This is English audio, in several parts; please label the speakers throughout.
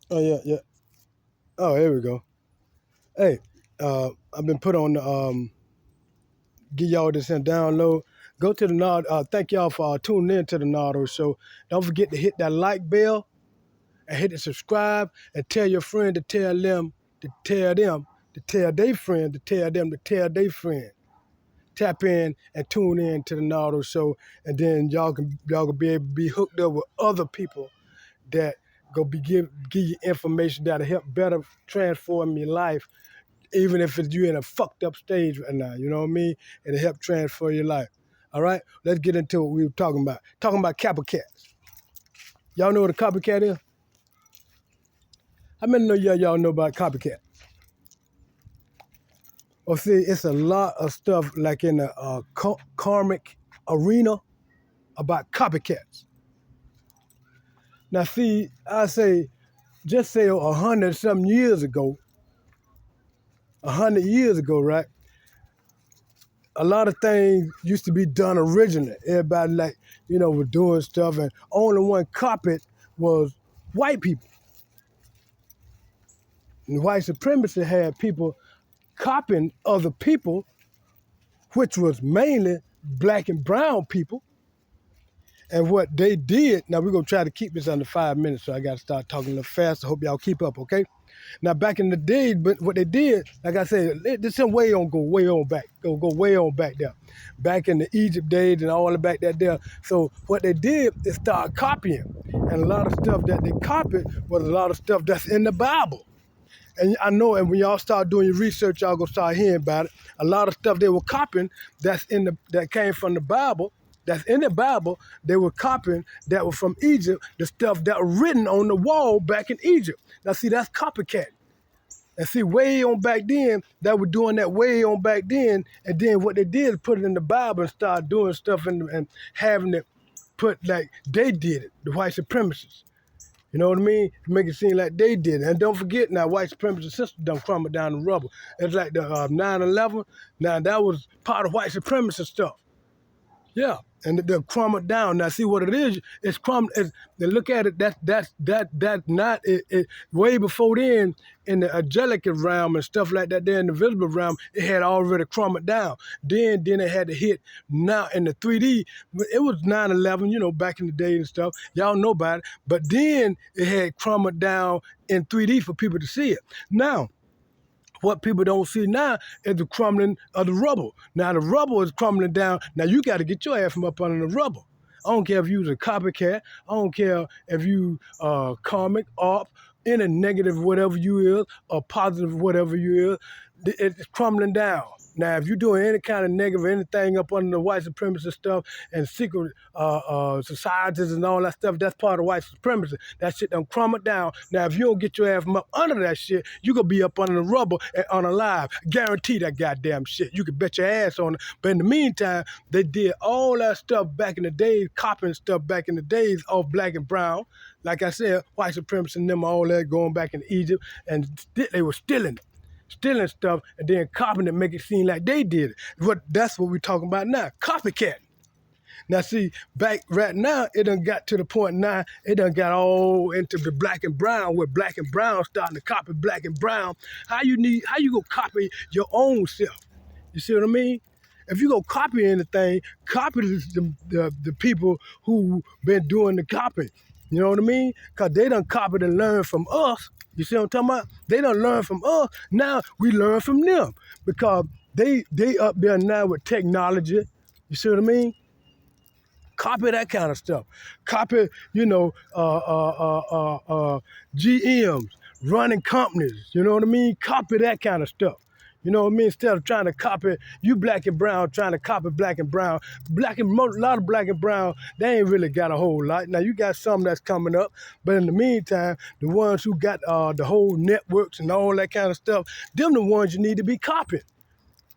Speaker 1: Oh yeah, yeah. Oh, here we go. Hey, I've been put on the give y'all this and download. Go to the Nard. Thank y'all for tuning in to the Nardo Show. Don't forget to hit that like bell and hit the subscribe and tell your friend to tell them to tell them to tell their friend to tell them to tell their friend. Tap in and tune in to the Nardo Show, and then y'all can be able to be hooked up with other people that go give you information that'll help better transform your life, even if it's you in a fucked up stage right now. You know what I mean? It'll help transfer your life. All right, let's get into what we were talking about. Talking about copycats. Y'all know what a copycat is? How many of y'all know about copycat? Well, see, it's a lot of stuff like in the karmic arena about copycats. Now, see, I say, just say 100 something years ago, 100 years ago, right? A lot of things used to be done originally. Everybody was doing stuff, and only one copied was white people. And white supremacy had people copying other people, which was mainly black and brown people. And what they did, now we're going to try to keep this under 5 minutes, so I got to start talking a little fast. I hope y'all keep up, okay? Now, back in the day, but what they did, like I said, this is way on back. Go way on back there. Back in the Egypt days and all the back there. So what they did is start copying. And a lot of stuff that they copied was a lot of stuff that's in the Bible. And I know, and when y'all start doing your research, y'all gonna start hearing about it. A lot of stuff they were copying that came from the Bible, that's in the Bible, they were copying that was from Egypt, the stuff that was written on the wall back in Egypt. Now see, that's copycat. And see, way on back then, they were doing that way on back then, and then what they did is put it in the Bible and start doing stuff and having it put like they did it, the white supremacists. You know what I mean? To make it seem like they did it. And don't forget now, white supremacist system done crumbled down the rubble. It's like the 9/11. Now, that was part of white supremacist stuff. Yeah, and they're crumbled down. Now, see what it is? It's crumbled. They look at it. That's not it. Way before then, in the angelic realm and stuff like that, there in the visible realm, it had already crumbled down. Then it had to hit now in the 3D. It was 9/11, back in the day and stuff. Y'all know about it. But then it had crumbled down in 3D for people to see it. Now, what people don't see now is the crumbling of the rubble. Now the rubble is crumbling down. Now you got to get your ass from up under the rubble. I don't care if you was a copycat. I don't care if you comic, art, any negative whatever you is, or positive whatever you is. It's crumbling down. Now, if you're doing any kind of negative, anything up under the white supremacist stuff and secret societies and all that stuff, that's part of white supremacy. That shit done crumbled down. Now, if you don't get your ass from up under that shit, you gonna be up under the rubble and unalive. Guarantee that goddamn shit. You can bet your ass on it. But in the meantime, they did all that stuff back in the days, copying stuff back in the days of black and brown. Like I said, white supremacy and them, all that going back in Egypt, and they were stealing stuff and then copying it, make it seem like they did it. That's what we're talking about now, copycat. Now see, back right now, it done got to the point now, it done got all into the black and brown, where black and brown starting to copy black and brown. How you gonna copy your own self? You see what I mean? If you go copy anything, copy the people who been doing the copying. You know what I mean? Because they done copied and learned from us. You see what I'm talking about? They done learned from us. Now we learn from them. Because they up there now with technology. You see what I mean? Copy that kind of stuff. Copy, GMs, running companies. You know what I mean? Copy that kind of stuff. You know what I mean? Instead of trying to copy, you black and brown, trying to copy black and brown. A lot of black and brown, they ain't really got a whole lot. Now, you got some that's coming up, but in the meantime, the ones who got the whole networks and all that kind of stuff, them the ones you need to be copying.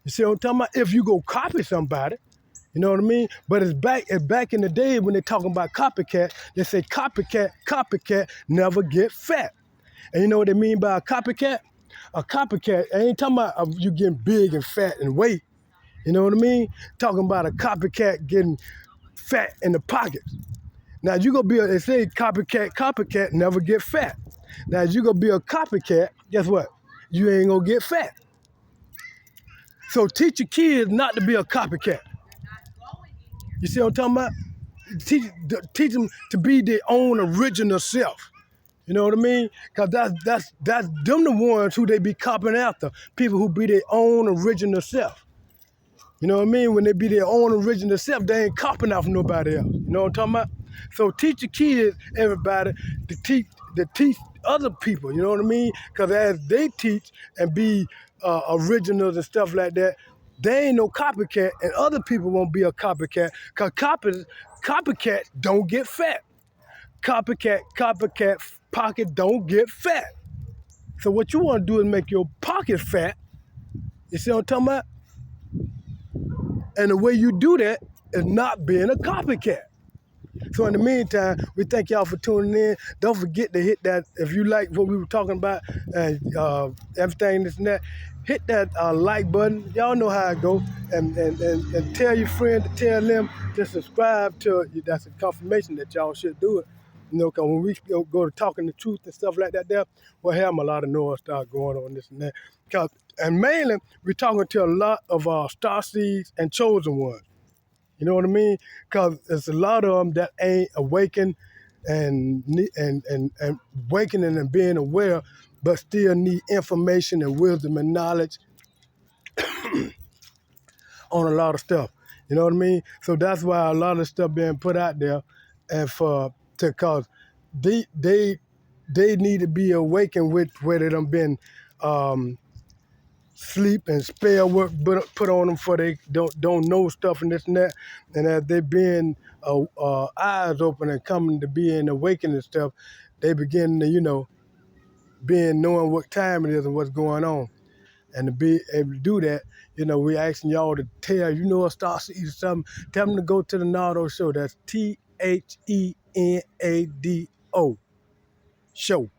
Speaker 1: You see what I'm talking about? If you go copy somebody, you know what I mean? But it's back in the day when they're talking about copycat, they say copycat never get fat. And you know what they mean by a copycat? A copycat, I ain't talking about you getting big and fat and weight. You know what I mean? Talking about a copycat getting fat in the pockets. Now you gonna they say copycat never get fat. Now, if you're going to be a copycat, guess what? You ain't going to get fat. So teach your kids not to be a copycat. You see what I'm talking about? Teach them to be their own original self. You know what I mean? Because that's them the ones who they be copying after. People who be their own original self. You know what I mean? When they be their own original self, they ain't copying off nobody else. You know what I'm talking about? So teach your kids, everybody, to teach other people. You know what I mean? Because as they teach and be originals and stuff like that, they ain't no copycat, and other people won't be a copycat. Because copycat don't get fat. Copycat pocket don't get fat. So what you want to do is make your pocket fat. You see what I'm talking about? And the way you do that is not being a copycat. So in the meantime, we thank y'all for tuning in. Don't forget to hit that, if you like what we were talking about, and everything this and that, hit that like button. Y'all know how it go. And tell your friend to tell them to subscribe to it. That's a confirmation that y'all should do it. You know, because when we go to talking the truth and stuff like that there, we'll have a lot of noise start going on this and that. And mainly, we're talking to a lot of star seeds and chosen ones. You know what I mean? Because there's a lot of them that ain't awakened and awakening and being aware, but still need information and wisdom and knowledge on a lot of stuff. You know what I mean? So that's why a lot of stuff being put out there, and cause they need to be awakened with where they done been sleep and spell work put on them for they don't know stuff and this and that. And as they being eyes open and coming to being awakened and stuff, they begin to, knowing what time it is and what's going on. And to be able to do that, we asking y'all to tell, a star seed or something, tell them to go to the Nardo Show. That's THENADO Show.